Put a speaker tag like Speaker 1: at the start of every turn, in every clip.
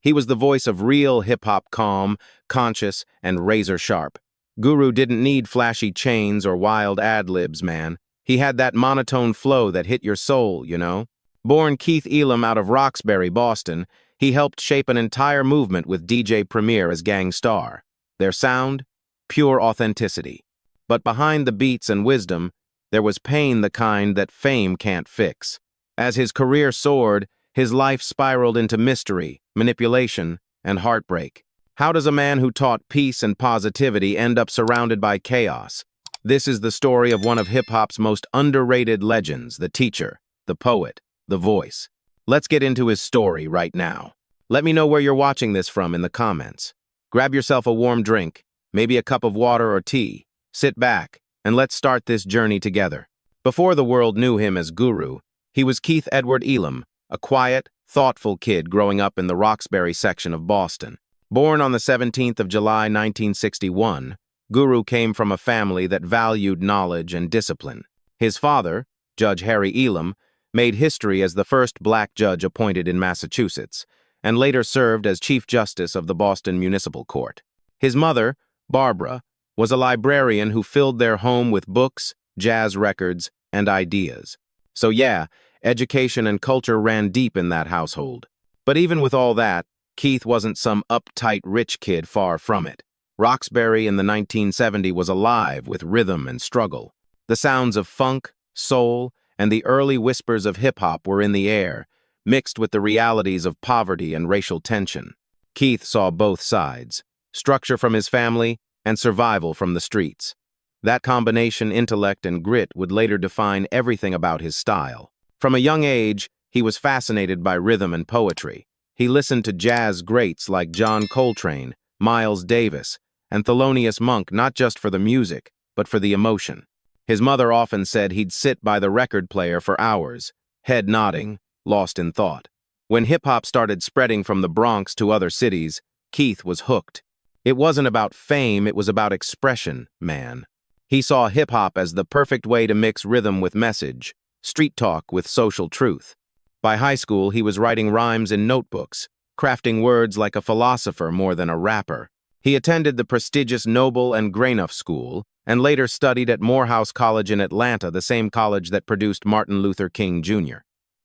Speaker 1: He was the voice of real hip-hop, calm, conscious, and razor-sharp. Guru didn't need flashy chains or wild ad-libs, man. He had that monotone flow that hit your soul, you know? Born Keith Elam out of Roxbury, Boston, he helped shape an entire movement with DJ Premier as Gang Starr. Their sound? Pure authenticity. But behind the beats and wisdom, there was pain, the kind that fame can't fix. As his career soared, his life spiraled into mystery, manipulation, and heartbreak. How does a man who taught peace and positivity end up surrounded by chaos? This is the story of one of hip-hop's most underrated legends, the teacher, the poet, the voice. Let's get into his story right now. Let me know where you're watching this from in the comments. Grab yourself a warm drink, maybe a cup of water or tea. Sit back, and let's start this journey together. Before the world knew him as Guru, he was Keith Edward Elam, a quiet, thoughtful kid growing up in the Roxbury section of Boston. Born on the 17th of July, 1961, Guru came from a family that valued knowledge and discipline. His father, Judge Harry Elam, made history as the first black judge appointed in Massachusetts, and later served as Chief Justice of the Boston Municipal Court. His mother, Barbara, was a librarian who filled their home with books, jazz records, and ideas. So yeah, education and culture ran deep in that household. But even with all that, Keith wasn't some uptight rich kid, far from it. Roxbury in the 1970s was alive with rhythm and struggle. The sounds of funk, soul, and the early whispers of hip-hop were in the air, mixed with the realities of poverty and racial tension. Keith saw both sides, structure from his family and survival from the streets. That combination, intellect and grit, would later define everything about his style. From a young age, he was fascinated by rhythm and poetry. He listened to jazz greats like John Coltrane, Miles Davis, and Thelonious Monk, not just for the music, but for the emotion. His mother often said he'd sit by the record player for hours, head nodding, lost in thought. When hip-hop started spreading from the Bronx to other cities, Keith was hooked. It wasn't about fame, it was about expression, man. He saw hip-hop as the perfect way to mix rhythm with message, street talk with social truth. By high school, he was writing rhymes in notebooks, crafting words like a philosopher more than a rapper. He attended the prestigious Noble and Granoff School, and later studied at Morehouse College in Atlanta, the same college that produced Martin Luther King Jr.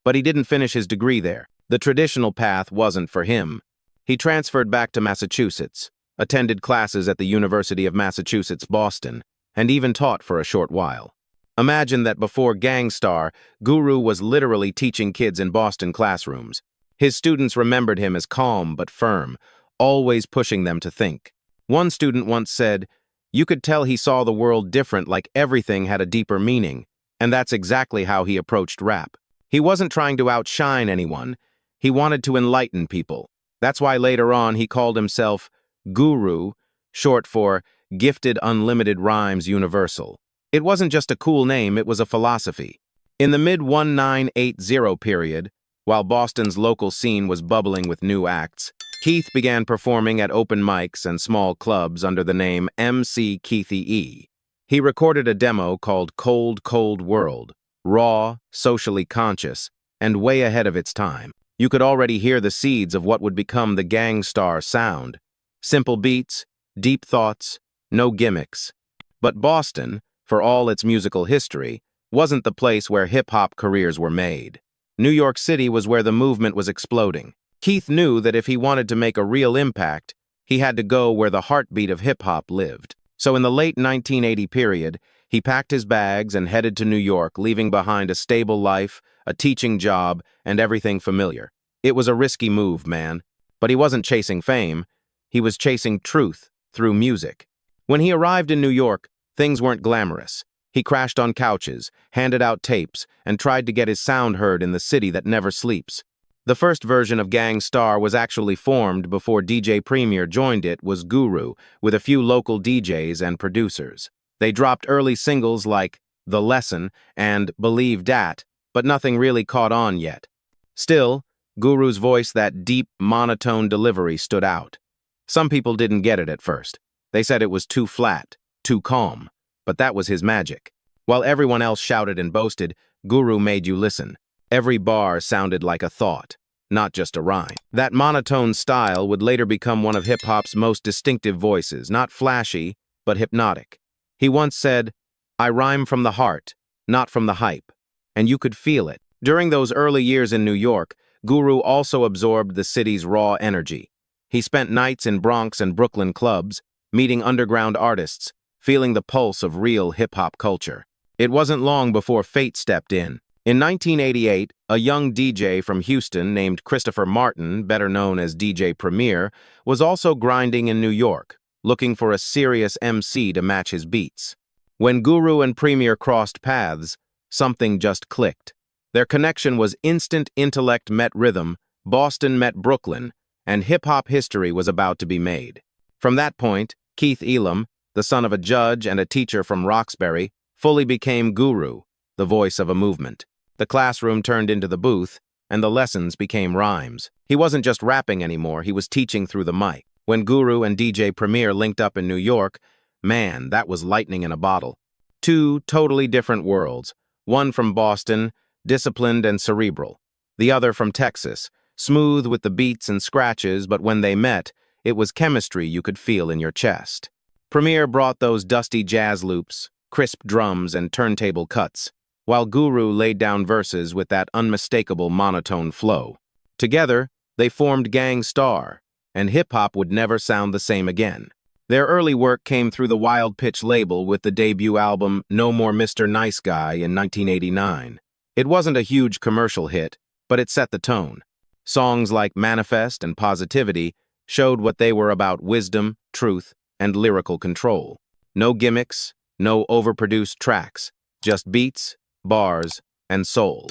Speaker 1: But he didn't finish his degree there. The traditional path wasn't for him. He transferred back to Massachusetts, attended classes at the University of Massachusetts, Boston, and even taught for a short while. Imagine that before Gang Starr, Guru was literally teaching kids in Boston classrooms. His students remembered him as calm but firm, always pushing them to think. One student once said, "You could tell he saw the world different, like everything had a deeper meaning," and that's exactly how he approached rap. He wasn't trying to outshine anyone. He wanted to enlighten people. That's why later on he called himself Guru, short for Gifted Unlimited Rhymes Universal. It wasn't just a cool name, it was a philosophy. In the mid-1980 period, while Boston's local scene was bubbling with new acts, Keith began performing at open mics and small clubs under the name MC Keithy E. He recorded a demo called Cold, Cold World, raw, socially conscious, and way ahead of its time. You could already hear the seeds of what would become the Gang Starr sound. Simple beats, deep thoughts, no gimmicks. But Boston, for all its musical history, wasn't the place where hip-hop careers were made. New York City was where the movement was exploding. Keith knew that if he wanted to make a real impact, he had to go where the heartbeat of hip-hop lived. So in the late 1980 period, he packed his bags and headed to New York, leaving behind a stable life, a teaching job, and everything familiar. It was a risky move, man. But he wasn't chasing fame. He was chasing truth through music. When he arrived in New York, things weren't glamorous. He crashed on couches, handed out tapes, and tried to get his sound heard in the city that never sleeps. The first version of Gang Starr was actually formed before DJ Premier joined it was Guru, with a few local DJs and producers. They dropped early singles like The Lesson and Believe Dat, but nothing really caught on yet. Still, Guru's voice, that deep, monotone delivery, stood out. Some people didn't get it at first. They said it was too flat, too calm, but that was his magic. While everyone else shouted and boasted, Guru made you listen. Every bar sounded like a thought. not just a rhyme. That monotone style would later become one of hip-hop's most distinctive voices, not flashy, but hypnotic. He once said, "I rhyme from the heart, not from the hype." And you could feel it. During those early years in New York, Guru also absorbed the city's raw energy. He spent nights in Bronx and Brooklyn clubs, meeting underground artists, feeling the pulse of real hip-hop culture. It wasn't long before fate stepped in. In 1988, a young DJ from Houston named Christopher Martin, better known as DJ Premier, was also grinding in New York, looking for a serious MC to match his beats. When Guru and Premier crossed paths, something just clicked. Their connection was instant. Intellect met rhythm, Boston met Brooklyn, and hip-hop history was about to be made. From that point, Keith Elam, the son of a judge and a teacher from Roxbury, fully became Guru, the voice of a movement. The classroom turned into the booth, and the lessons became rhymes. He wasn't just rapping anymore, he was teaching through the mic. When Guru and DJ Premier linked up in New York, man, that was lightning in a bottle. Two totally different worlds, one from Boston, disciplined and cerebral, the other from Texas, smooth with the beats and scratches, but when they met, it was chemistry you could feel in your chest. Premier brought those dusty jazz loops, crisp drums, and turntable cuts, while Guru laid down verses with that unmistakable monotone flow. Together, they formed Gang Starr, and hip-hop would never sound the same again. Their early work came through the Wild Pitch label with the debut album No More Mr. Nice Guy in 1989. It wasn't a huge commercial hit, but it set the tone. Songs like Manifest and Positivity showed what they were about: wisdom, truth, and lyrical control. No gimmicks, no overproduced tracks, just beats, bars, and soul.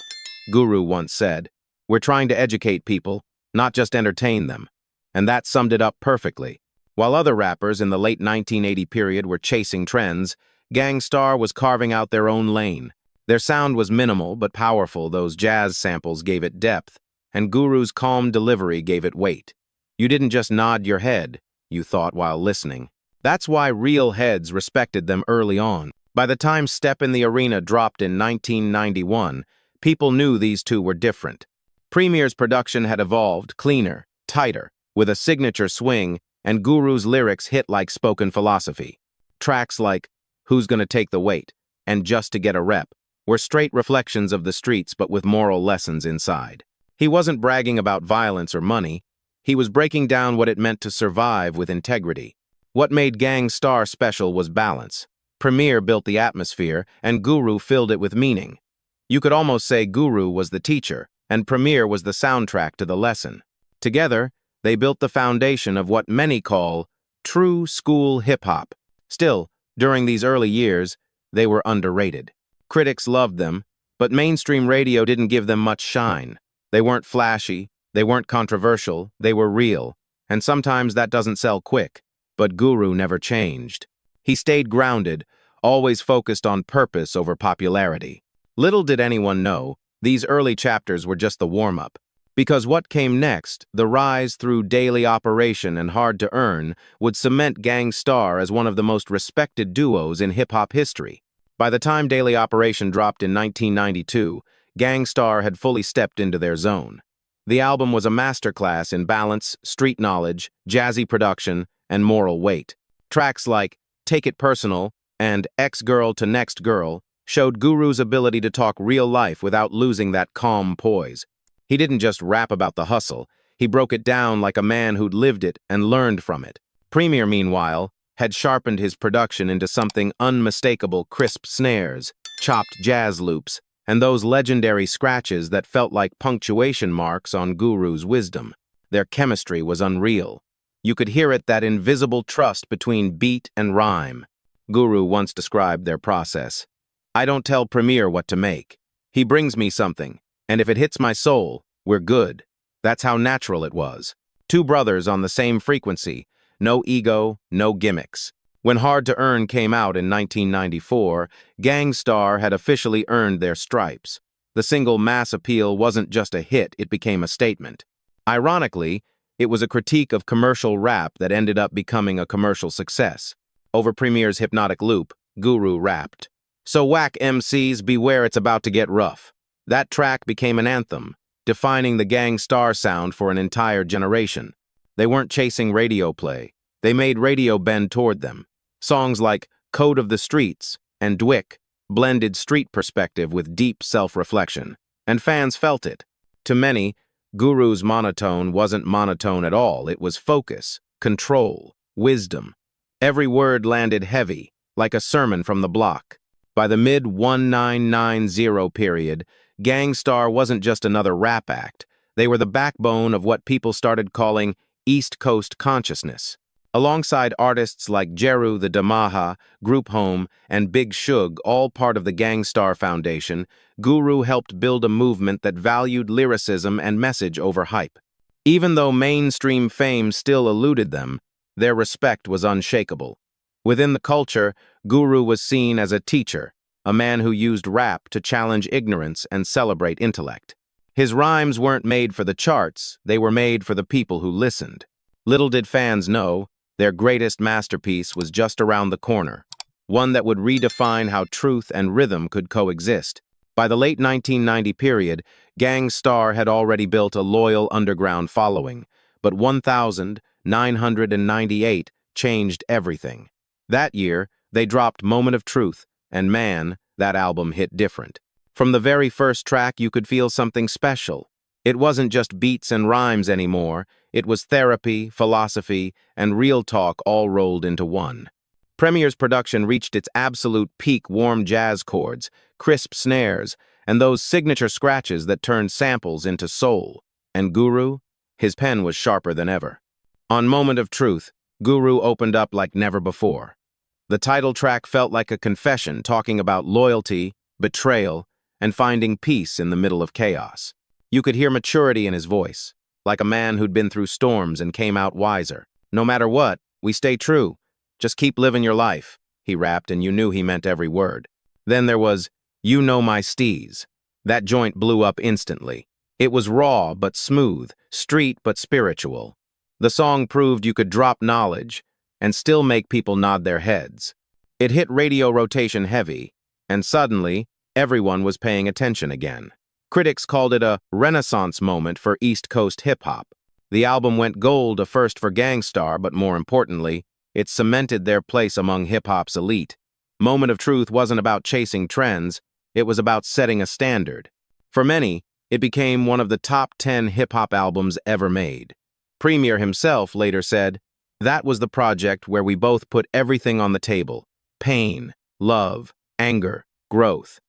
Speaker 1: Guru once said, "We're trying to educate people, not just entertain them." And that summed it up perfectly. While other rappers in the late 1980 period were chasing trends, Gang Starr was carving out their own lane. Their sound was minimal but powerful. Those jazz samples gave it depth, and Guru's calm delivery gave it weight. You didn't just nod your head, you thought while listening. That's why real heads respected them early on. By the time Step in the Arena dropped in 1991, people knew these two were different. Premier's production had evolved, cleaner, tighter, with a signature swing, and Guru's lyrics hit like spoken philosophy. Tracks like Who's Gonna Take the Weight and Just to Get a Rep were straight reflections of the streets but with moral lessons inside. He wasn't bragging about violence or money. He was breaking down what it meant to survive with integrity. What made Gang Starr special was balance. Premier built the atmosphere, and Guru filled it with meaning. You could almost say Guru was the teacher, and Premier was the soundtrack to the lesson. Together, they built the foundation of what many call true school hip-hop. Still, during these early years, they were underrated. Critics loved them, but mainstream radio didn't give them much shine. They weren't flashy, they weren't controversial, they were real, and sometimes that doesn't sell quick. But Guru never changed. He stayed grounded, always focused on purpose over popularity. Little did anyone know, these early chapters were just the warm-up. Because what came next, the rise through daily operation and hard to earn, would cement Gang Starr as one of the most respected duos in hip-hop history. By the time Daily Operation dropped in 1992, Gang Starr had fully stepped into their zone. The album was a masterclass in balance, street knowledge, jazzy production, and moral weight. Tracks like Take It Personal and Ex-Girl to Next Girl showed Guru's ability to talk real life without losing that calm poise. He didn't just rap about the hustle, he broke it down like a man who'd lived it and learned from it. Premier, meanwhile, had sharpened his production into something unmistakable: crisp snares, chopped jazz loops, and those legendary scratches that felt like punctuation marks on Guru's wisdom. Their chemistry was unreal. You could hear it, that invisible trust between beat and rhyme. Guru once described their process. "I don't tell Premier what to make. He brings me something, and if it hits my soul, we're good." That's how natural it was. Two brothers on the same frequency, no ego, no gimmicks. When Hard to Earn came out in 1994, Gang Starr had officially earned their stripes. The single mass appeal wasn't just a hit, it became a statement. Ironically, it was a critique of commercial rap that ended up becoming a commercial success. Over Premier's hypnotic loop, Guru rapped, "So whack MCs, beware, it's about to get rough." That track became an anthem. defining the Gang Starr sound for an entire generation. They weren't chasing radio play. They made radio bend toward them. Songs like Code of the Streets and Dwick blended street perspective with deep self-reflection, and fans felt it. To many, Guru's monotone wasn't monotone at all. It was focus, control, wisdom. Every word landed heavy, like a sermon from the block. By the mid-1990 period, Gang Starr wasn't just another rap act. They were the backbone of what people started calling East Coast consciousness. Alongside artists like Jeru the Damaha, Group Home, and Big Shug, all part of the Gang Starr Foundation, Guru helped build a movement that valued lyricism and message over hype. Even though mainstream fame still eluded them, their respect was unshakable. Within the culture, Guru was seen as a teacher, a man who used rap to challenge ignorance and celebrate intellect. His rhymes weren't made for the charts, they were made for the people who listened. Little did fans know, their greatest masterpiece was just around the corner, one that would redefine how truth and rhythm could coexist. By the late 1990 period, Gang Starr had already built a loyal underground following, but 1998 changed everything. That year, they dropped Moment of Truth, and man, that album hit different. From the very first track, you could feel something special. It wasn't just beats and rhymes anymore, it was therapy, philosophy, and real talk all rolled into one. Premier's production reached its absolute peak: warm jazz chords, crisp snares, and those signature scratches that turned samples into soul. And Guru? His pen was sharper than ever. On Moment of Truth, Guru opened up like never before. The title track felt like a confession, talking about loyalty, betrayal, and finding peace in the middle of chaos. You could hear maturity in his voice, like a man who'd been through storms and came out wiser. No matter what, we stay true. Just keep living your life, he rapped, and you knew he meant every word. Then there was You Know My Steez. That joint blew up instantly. It was raw but smooth, street but spiritual. The song proved you could drop knowledge and still make people nod their heads. It hit radio rotation heavy, and suddenly, everyone was paying attention again. Critics called it a renaissance moment for East Coast hip-hop. The album went gold, a first for Gang Starr, but more importantly, it cemented their place among hip-hop's elite. Moment of Truth wasn't about chasing trends, it was about setting a standard. For many, it became one of the top 10 hip-hop albums ever made. Premier himself later said, "That was the project where we both put everything on the table: pain, love, anger, growth."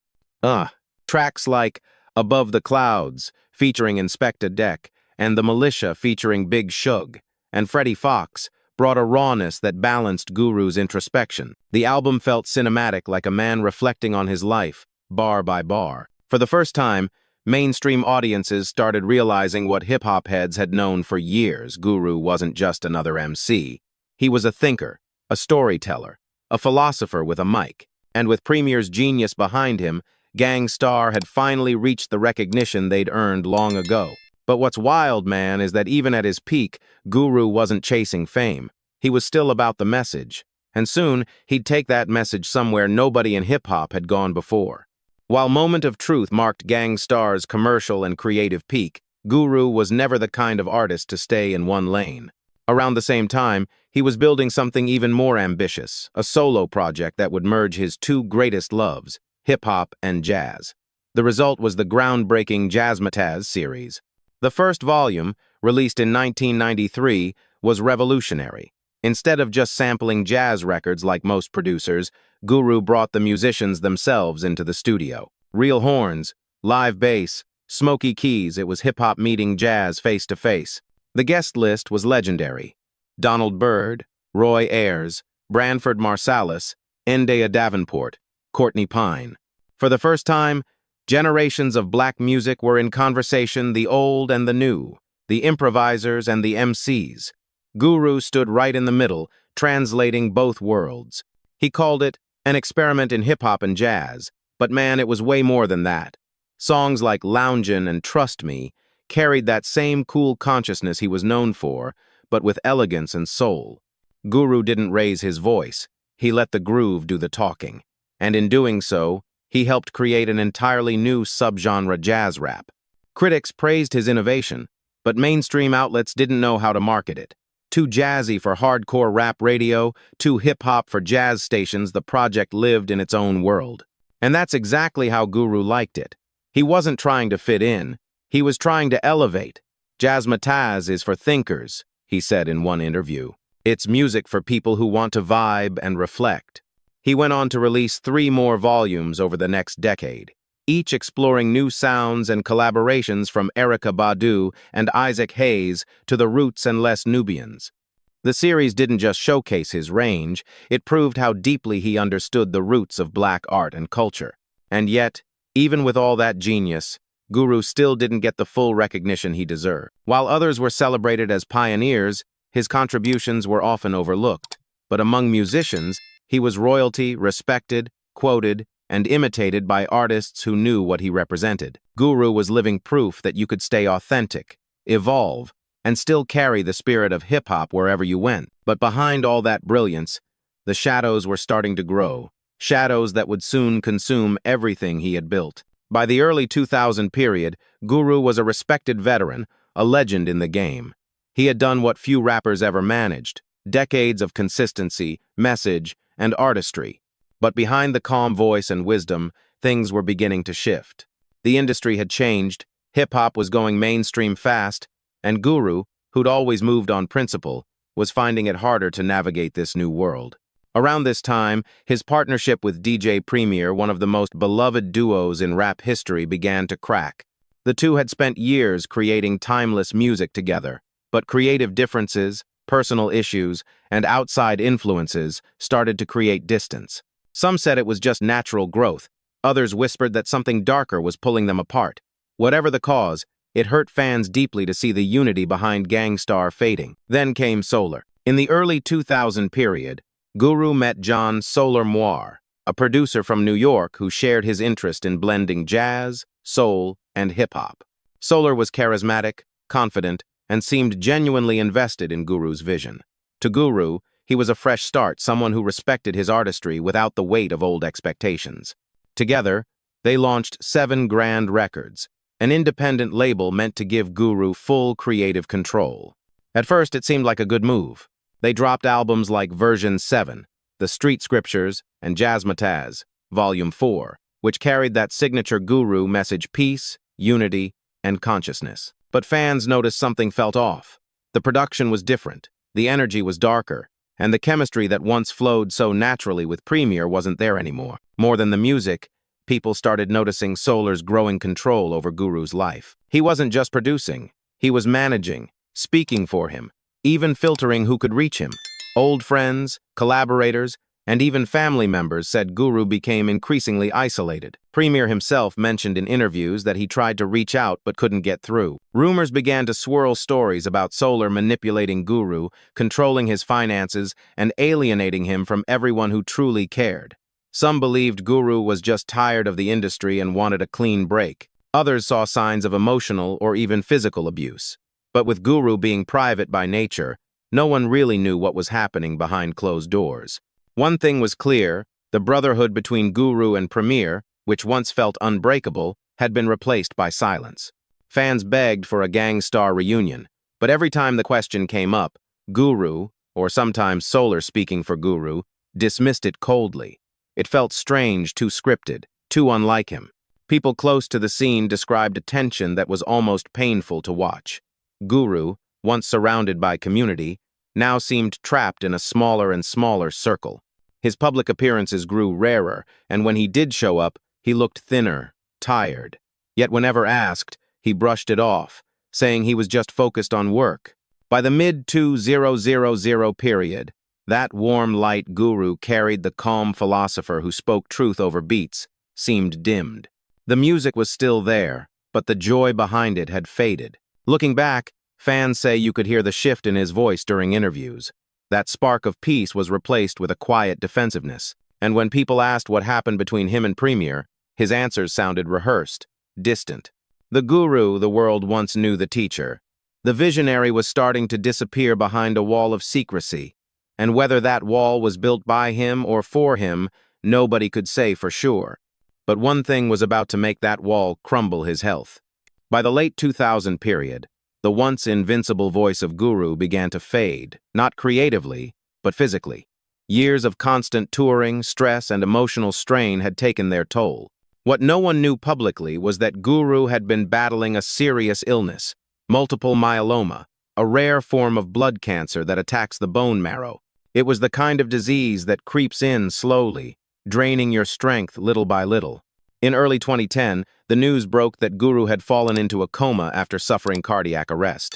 Speaker 1: Tracks like Above the Clouds, featuring Inspector Deck, and The Militia, featuring Big Shug, and Freddie Fox, brought a rawness that balanced Guru's introspection. The album felt cinematic, like a man reflecting on his life, bar by bar. For the first time, mainstream audiences started realizing what hip-hop heads had known for years: Guru wasn't just another MC. He was a thinker, a storyteller, a philosopher with a mic. And with Premier's genius behind him, Gang Starr had finally reached the recognition they'd earned long ago. But what's wild, man, is that even at his peak, Guru wasn't chasing fame. He was still about the message. And soon, he'd take that message somewhere nobody in hip-hop had gone before. While Moment of Truth marked Gang Starr's commercial and creative peak, Guru was never the kind of artist to stay in one lane. Around the same time, he was building something even more ambitious, a solo project that would merge his two greatest loves, hip-hop and jazz. The result was the groundbreaking Jazzmatazz series. The first volume, released in 1993, was revolutionary. Instead of just sampling jazz records like most producers, Guru brought the musicians themselves into the studio. Real horns, live bass, smoky keys. It was hip-hop meeting jazz face to face. The guest list was legendary: Donald Byrd, Roy Ayers, Branford Marsalis, Ndaya Davenport, Courtney Pine. For the first time, generations of black music were in conversation: the old and the new, the improvisers and the MCs. Guru stood right in the middle, translating both worlds. He called it an experiment in hip-hop and jazz, but man, it was way more than that. Songs like Loungin' and Trust Me carried that same cool consciousness he was known for, but with elegance and soul. Guru didn't raise his voice, he let the groove do the talking. And in doing so, he helped create an entirely new subgenre: jazz rap. Critics praised his innovation, but mainstream outlets didn't know how to market it. Too jazzy for hardcore rap radio, too hip-hop for jazz stations, the project lived in its own world. And that's exactly how Guru liked it. He wasn't trying to fit in. He was trying to elevate. Jazzmatazz is for thinkers, he said in one interview. It's music for people who want to vibe and reflect. He went on to release 3 more volumes over the next decade, each exploring new sounds and collaborations from Erykah Badu and Isaac Hayes to the Roots and Les Nubians. The series didn't just showcase his range, it proved how deeply he understood the roots of black art and culture. And yet, even with all that genius, Guru still didn't get the full recognition he deserved. While others were celebrated as pioneers, his contributions were often overlooked. But among musicians, he was royalty, respected, quoted, and imitated by artists who knew what he represented. Guru was living proof that you could stay authentic, evolve, and still carry the spirit of hip-hop wherever you went. But behind all that brilliance, the shadows were starting to grow, shadows that would soon consume everything he had built. By the early 2000 period, Guru was a respected veteran, a legend in the game. He had done what few rappers ever managed, decades of consistency, message, and artistry. But behind the calm voice and wisdom, things were beginning to shift. The industry had changed, hip-hop was going mainstream fast, and Guru, who'd always moved on principle, was finding it harder to navigate this new world. Around this time, his partnership with DJ Premier, one of the most beloved duos in rap history, began to crack. The two had spent years creating timeless music together, but creative differences, personal issues, and outside influences started to create distance. Some said it was just natural growth. Others whispered that something darker was pulling them apart. Whatever the cause, it hurt fans deeply to see the unity behind Gang Starr fading. Then came Solar. In the early 2000 period, Guru met John Solar Moir, a producer from New York who shared his interest in blending jazz, soul, and hip-hop. Solar was charismatic, confident, and seemed genuinely invested in Guru's vision. To Guru, he was a fresh start, someone who respected his artistry without the weight of old expectations. Together, they launched 7 Grand Records, an independent label meant to give Guru full creative control. At first, it seemed like a good move. They dropped albums like Version 7, The Street Scriptures, and Jazzmatazz, Volume 4, which carried that signature Guru message: peace, unity, and consciousness. But fans noticed something felt off. The production was different, the energy was darker, and the chemistry that once flowed so naturally with Premier wasn't there anymore. More than the music, people started noticing Solar's growing control over Guru's life. He wasn't just producing, he was managing, speaking for him, even filtering who could reach him. Old friends, collaborators, and even family members said Guru became increasingly isolated. Premier himself mentioned in interviews that he tried to reach out but couldn't get through. Rumors began to swirl stories about Solar manipulating Guru, controlling his finances, and alienating him from everyone who truly cared. Some believed Guru was just tired of the industry and wanted a clean break. Others saw signs of emotional or even physical abuse. But with Guru being private by nature, no one really knew what was happening behind closed doors. One thing was clear: the brotherhood between Guru and Premier, which once felt unbreakable, had been replaced by silence. Fans begged for a Gang Starr reunion, but every time the question came up, Guru, or sometimes Solar speaking for Guru, dismissed it coldly. It felt strange, too scripted, too unlike him. People close to the scene described a tension that was almost painful to watch. Guru, once surrounded by community, now seemed trapped in a smaller and smaller circle. His public appearances grew rarer, and when he did show up, he looked thinner, tired. Yet whenever asked, he brushed it off, saying he was just focused on work. By the mid-2000 period, that warm light Guru carried, the calm philosopher who spoke truth over beats, seemed dimmed. The music was still there, but the joy behind it had faded. Looking back, fans say you could hear the shift in his voice during interviews. That spark of peace was replaced with a quiet defensiveness. And when people asked what happened between him and Premier, his answers sounded rehearsed, distant. The Guru the world once knew, the teacher, the visionary, was starting to disappear behind a wall of secrecy. And whether that wall was built by him or for him, nobody could say for sure. But one thing was about to make that wall crumble: his health. By the late 2000 period, the once invincible voice of Guru began to fade, not creatively, but physically. Years of constant touring, stress, and emotional strain had taken their toll. What no one knew publicly was that Guru had been battling a serious illness, multiple myeloma, a rare form of blood cancer that attacks the bone marrow. It was the kind of disease that creeps in slowly, draining your strength little by little. In early 2010, the news broke that Guru had fallen into a coma after suffering cardiac arrest.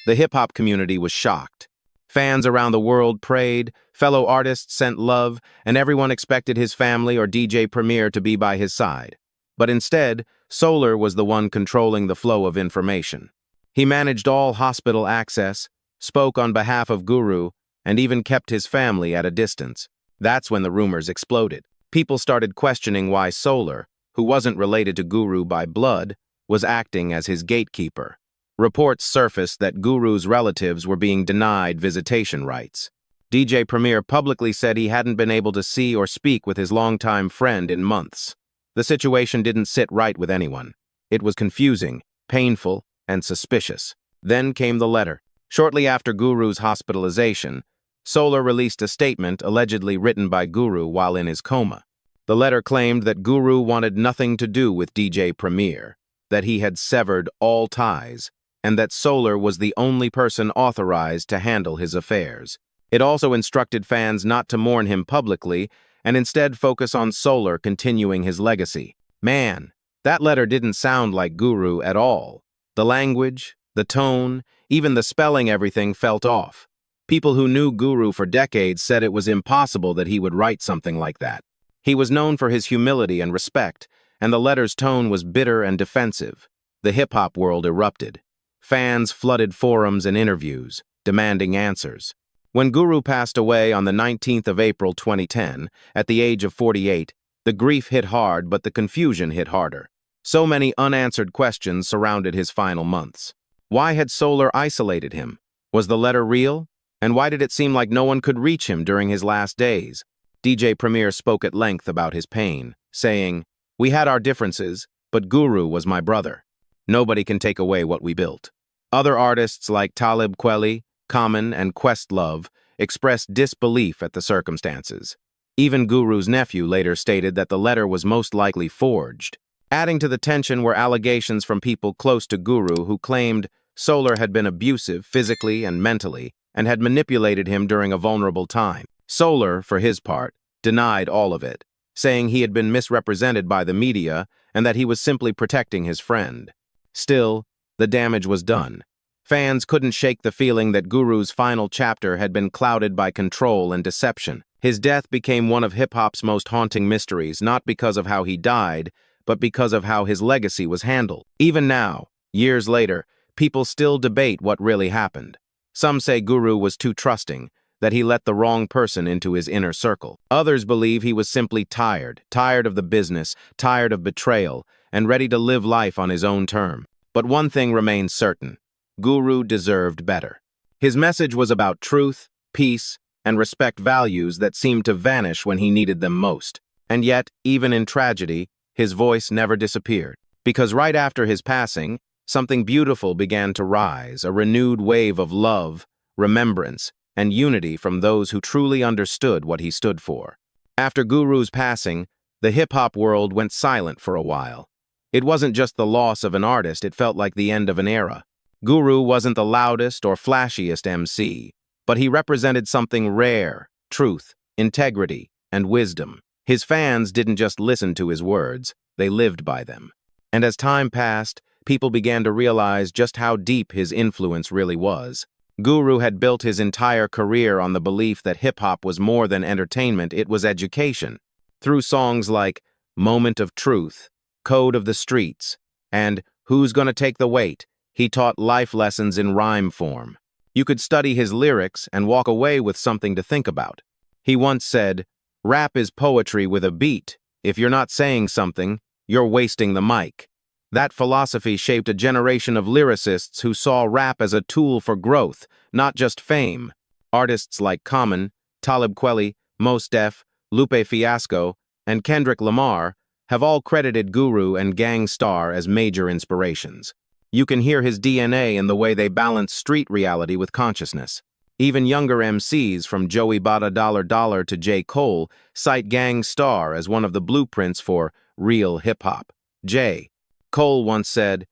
Speaker 1: The hip-hop community was shocked. Fans around the world prayed, fellow artists sent love, and everyone expected his family or DJ Premier to be by his side. But instead, Solar was the one controlling the flow of information. He managed all hospital access, spoke on behalf of Guru, and even kept his family at a distance. That's when the rumors exploded. People started questioning why Solar, who wasn't related to Guru by blood, was acting as his gatekeeper. Reports surfaced that Guru's relatives were being denied visitation rights. DJ Premier publicly said he hadn't been able to see or speak with his longtime friend in months. The situation didn't sit right with anyone. It was confusing, painful, and suspicious. Then came the letter. Shortly after Guru's hospitalization, Solar released a statement allegedly written by Guru while in his coma. The letter claimed that Guru wanted nothing to do with DJ Premier, that he had severed all ties, and that Solar was the only person authorized to handle his affairs. It also instructed fans not to mourn him publicly and instead focus on Solar continuing his legacy. Man, that letter didn't sound like Guru at all. The language, the tone, even the spelling, everything felt off. People who knew Guru for decades said it was impossible that he would write something like that. He was known for his humility and respect, and the letter's tone was bitter and defensive. The hip-hop world erupted. Fans flooded forums and interviews, demanding answers. When Guru passed away on the 19th of April 2010, at the age of 48, the grief hit hard, but the confusion hit harder. So many unanswered questions surrounded his final months. Why had Solar isolated him? Was the letter real? And why did it seem like no one could reach him during his last days? DJ Premier spoke at length about his pain, saying, "We had our differences, but Guru was my brother. Nobody can take away what we built." Other artists like Talib Kweli, Common, and Questlove expressed disbelief at the circumstances. Even Guru's nephew later stated that the letter was most likely forged. Adding to the tension were allegations from people close to Guru who claimed Solar had been abusive physically and mentally and had manipulated him during a vulnerable time. Solar, for his part, denied all of it, saying he had been misrepresented by the media and that he was simply protecting his friend. Still, the damage was done. Fans couldn't shake the feeling that Guru's final chapter had been clouded by control and deception. His death became one of hip-hop's most haunting mysteries, not because of how he died, but because of how his legacy was handled. Even now, years later, people still debate what really happened. Some say Guru was too trusting, that he let the wrong person into his inner circle. Others believe he was simply tired of the business, tired of betrayal, and ready to live life on his own terms. But one thing remains certain: Guru deserved better. His message was about truth, peace, and respect, values that seemed to vanish when he needed them most. And yet, even in tragedy, his voice never disappeared. Because right after his passing, something beautiful began to rise, a renewed wave of love, remembrance, and unity from those who truly understood what he stood for. After Guru's passing, the hip-hop world went silent for a while. It wasn't just the loss of an artist, it felt like the end of an era. Guru wasn't the loudest or flashiest MC, but he represented something rare: truth, integrity, and wisdom. His fans didn't just listen to his words, they lived by them. And as time passed, people began to realize just how deep his influence really was. Guru had built his entire career on the belief that hip-hop was more than entertainment, it was education. Through songs like Moment of Truth, Code of the Streets, and Who's Gonna Take the Weight, he taught life lessons in rhyme form. You could study his lyrics and walk away with something to think about. He once said, "Rap is poetry with a beat. If you're not saying something, you're wasting the mic." That philosophy shaped a generation of lyricists who saw rap as a tool for growth, not just fame. Artists like Common, Talib Kweli, Mos Def, Lupe Fiasco, and Kendrick Lamar have all credited Guru and Gang Starr as major inspirations. You can hear his DNA in the way they balance street reality with consciousness. Even younger MCs, from Joey Bada Dollar Dollar to J. Cole, cite Gang Starr as one of the blueprints for real hip-hop. J. Cole once said,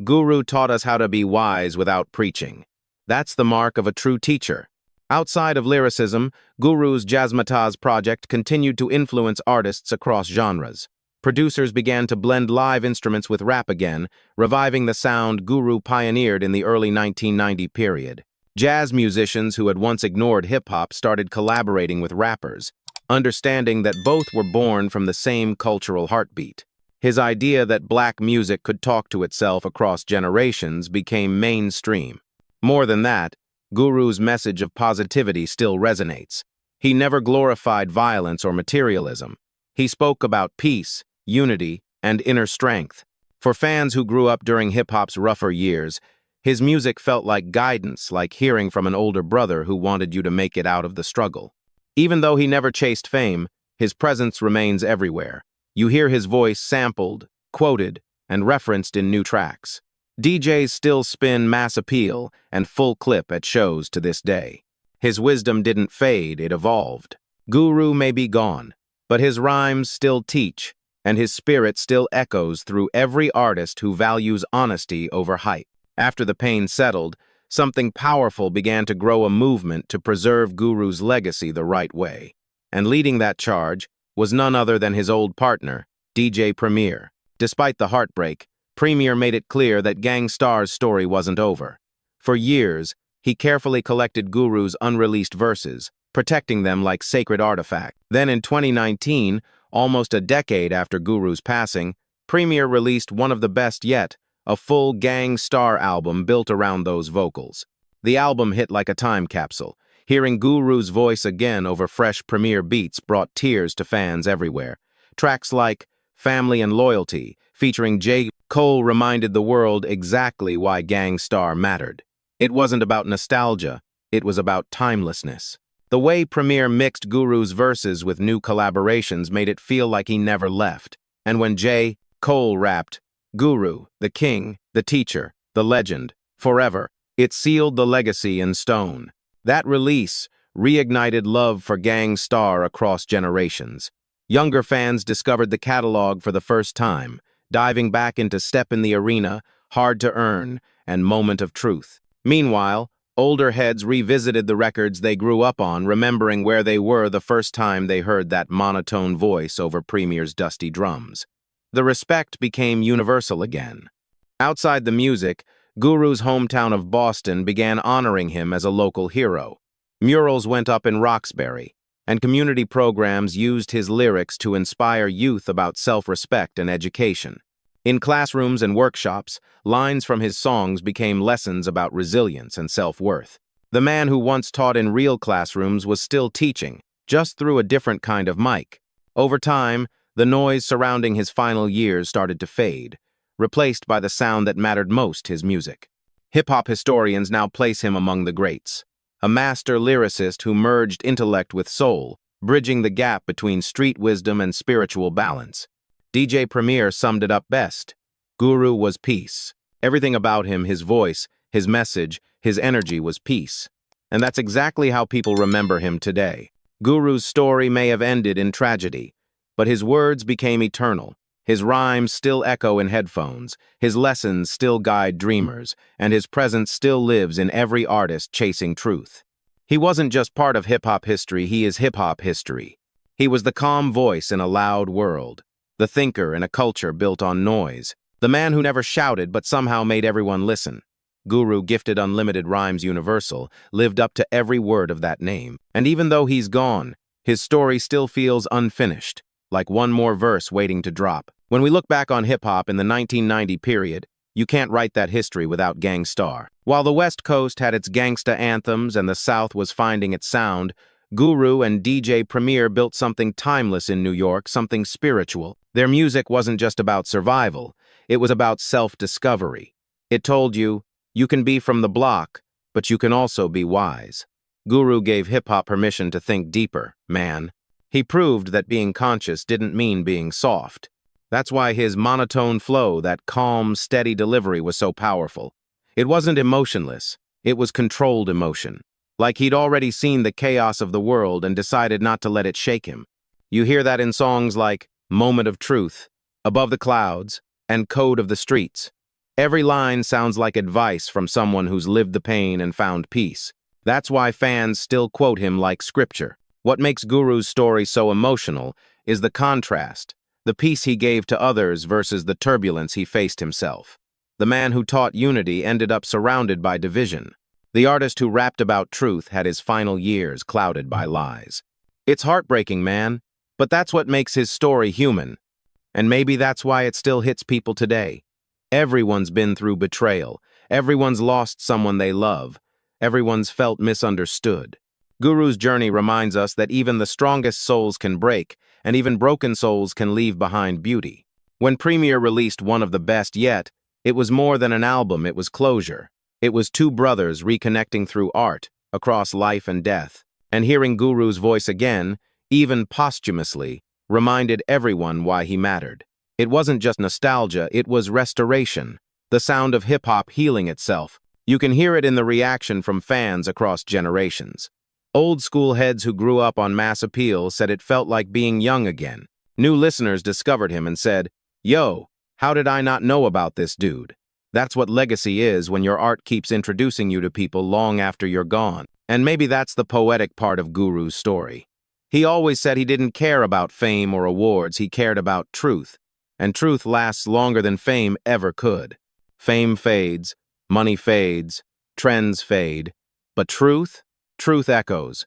Speaker 1: "Guru taught us how to be wise without preaching." That's the mark of a true teacher. Outside of lyricism, Guru's Jazzmatazz project continued to influence artists across genres. Producers began to blend live instruments with rap again, reviving the sound Guru pioneered in the early 1990 period. Jazz musicians who had once ignored hip-hop started collaborating with rappers, understanding that both were born from the same cultural heartbeat. His idea that black music could talk to itself across generations became mainstream. More than that, Guru's message of positivity still resonates. He never glorified violence or materialism. He spoke about peace, unity, and inner strength. For fans who grew up during hip-hop's rougher years, his music felt like guidance, like hearing from an older brother who wanted you to make it out of the struggle. Even though he never chased fame, his presence remains everywhere. You hear his voice sampled, quoted, and referenced in new tracks. DJs still spin Mass Appeal and Full Clip at shows to this day. His wisdom didn't fade, it evolved. Guru may be gone, but his rhymes still teach, and his spirit still echoes through every artist who values honesty over hype. After the pain settled, something powerful began to grow, a movement to preserve Guru's legacy the right way. And leading that charge was none other than his old partner, DJ Premier. Despite the heartbreak, Premier made it clear that Gang Starr's story wasn't over. For years, he carefully collected Guru's unreleased verses, protecting them like sacred artifacts. Then in 2019, almost a decade after Guru's passing, Premier released one of the best yet, a full Gang Starr album built around those vocals. The album hit like a time capsule. Hearing Guru's voice again over fresh Premier beats brought tears to fans everywhere. Tracks like Family and Loyalty, featuring J. Cole, reminded the world exactly why Gang Starr mattered. It wasn't about nostalgia, it was about timelessness. The way Premier mixed Guru's verses with new collaborations made it feel like he never left. And when J. Cole rapped, "Guru, the king, the teacher, the legend, forever," it sealed the legacy in stone. That release reignited love for Gang Starr across generations. Younger fans discovered the catalog for the first time, diving back into Step in the Arena, Hard to Earn, and Moment of Truth. Meanwhile, older heads revisited the records they grew up on, remembering where they were the first time they heard that monotone voice over Premier's dusty drums. The respect became universal again. Outside the music, Guru's hometown of Boston began honoring him as a local hero. Murals went up in Roxbury, and community programs used his lyrics to inspire youth about self-respect and education. In classrooms and workshops, lines from his songs became lessons about resilience and self-worth. The man who once taught in real classrooms was still teaching, just through a different kind of mic. Over time, the noise surrounding his final years started to fade, replaced by the sound that mattered most, his music. Hip-hop historians now place him among the greats, a master lyricist who merged intellect with soul, bridging the gap between street wisdom and spiritual balance. DJ Premier summed it up best. Guru was peace. Everything about him, his voice, his message, his energy was peace. And that's exactly how people remember him today. Guru's story may have ended in tragedy, but his words became eternal. His rhymes still echo in headphones, his lessons still guide dreamers, and his presence still lives in every artist chasing truth. He wasn't just part of hip-hop history, he is hip-hop history. He was the calm voice in a loud world, the thinker in a culture built on noise, the man who never shouted but somehow made everyone listen. Guru, gifted unlimited rhymes universal, lived up to every word of that name. And even though he's gone, his story still feels unfinished, like one more verse waiting to drop. When we look back on hip-hop in the 1990 period, you can't write that history without Gang Starr. While the West Coast had its gangsta anthems and the South was finding its sound, Guru and DJ Premier built something timeless in New York, something spiritual. Their music wasn't just about survival, it was about self-discovery. It told you, you can be from the block, but you can also be wise. Guru gave hip-hop permission to think deeper, man. He proved that being conscious didn't mean being soft. That's why his monotone flow, that calm, steady delivery was so powerful. It wasn't emotionless, it was controlled emotion. Like he'd already seen the chaos of the world and decided not to let it shake him. You hear that in songs like Moment of Truth, Above the Clouds, and Code of the Streets. Every line sounds like advice from someone who's lived the pain and found peace. That's why fans still quote him like scripture. What makes Guru's story so emotional is the contrast, the peace he gave to others versus the turbulence he faced himself. The man who taught unity ended up surrounded by division. The artist who rapped about truth had his final years clouded by lies. It's heartbreaking, man, but that's what makes his story human. And maybe that's why it still hits people today. Everyone's been through betrayal. Everyone's lost someone they love. Everyone's felt misunderstood. Guru's journey reminds us that even the strongest souls can break, and even broken souls can leave behind beauty. When Premier released one of the best yet, it was more than an album, it was closure. It was two brothers reconnecting through art, across life and death. And hearing Guru's voice again, even posthumously, reminded everyone why he mattered. It wasn't just nostalgia, it was restoration. The sound of hip-hop healing itself. You can hear it in the reaction from fans across generations. Old school heads who grew up on Mass Appeal said it felt like being young again. New listeners discovered him and said, "Yo, how did I not know about this dude?" That's what legacy is when your art keeps introducing you to people long after you're gone. And maybe that's the poetic part of Guru's story. He always said he didn't care about fame or awards, he cared about truth. And truth lasts longer than fame ever could. Fame fades, money fades, trends fade, but truth echoes.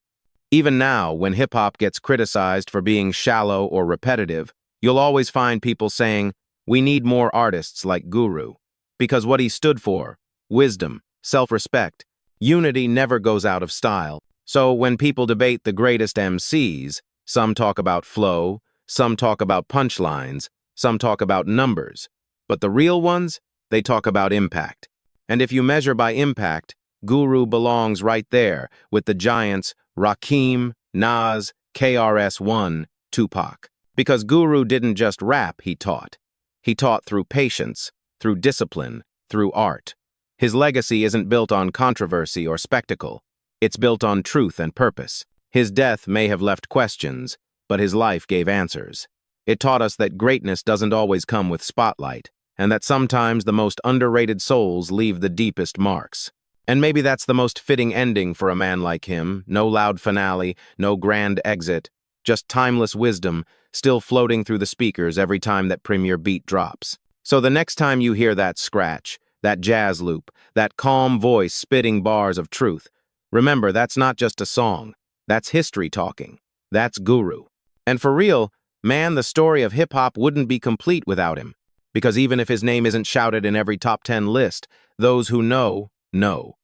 Speaker 1: Even now, when hip-hop gets criticized for being shallow or repetitive, you'll always find people saying, "We need more artists like Guru." Because what he stood for, wisdom, self-respect, unity never goes out of style. So when people debate the greatest MCs, some talk about flow, some talk about punchlines, some talk about numbers. But the real ones, they talk about impact. And if you measure by impact, Guru belongs right there with the giants Rakim, Nas, KRS-One, Tupac. Because Guru didn't just rap, he taught. He taught through patience, through discipline, through art. His legacy isn't built on controversy or spectacle. It's built on truth and purpose. His death may have left questions, but his life gave answers. It taught us that greatness doesn't always come with spotlight, and that sometimes the most underrated souls leave the deepest marks. And maybe that's the most fitting ending for a man like him. No loud finale, no grand exit, just timeless wisdom still floating through the speakers every time that Premier beat drops. So the next time you hear that scratch, that jazz loop, that calm voice spitting bars of truth, remember that's not just a song. That's history talking. That's Guru. And for real, man, the story of hip-hop wouldn't be complete without him. Because even if his name isn't shouted in every top 10 list, those who know, know.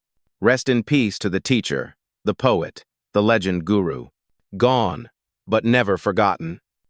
Speaker 1: Rest in peace to the teacher, the poet, the legend Guru. Gone, but never forgotten.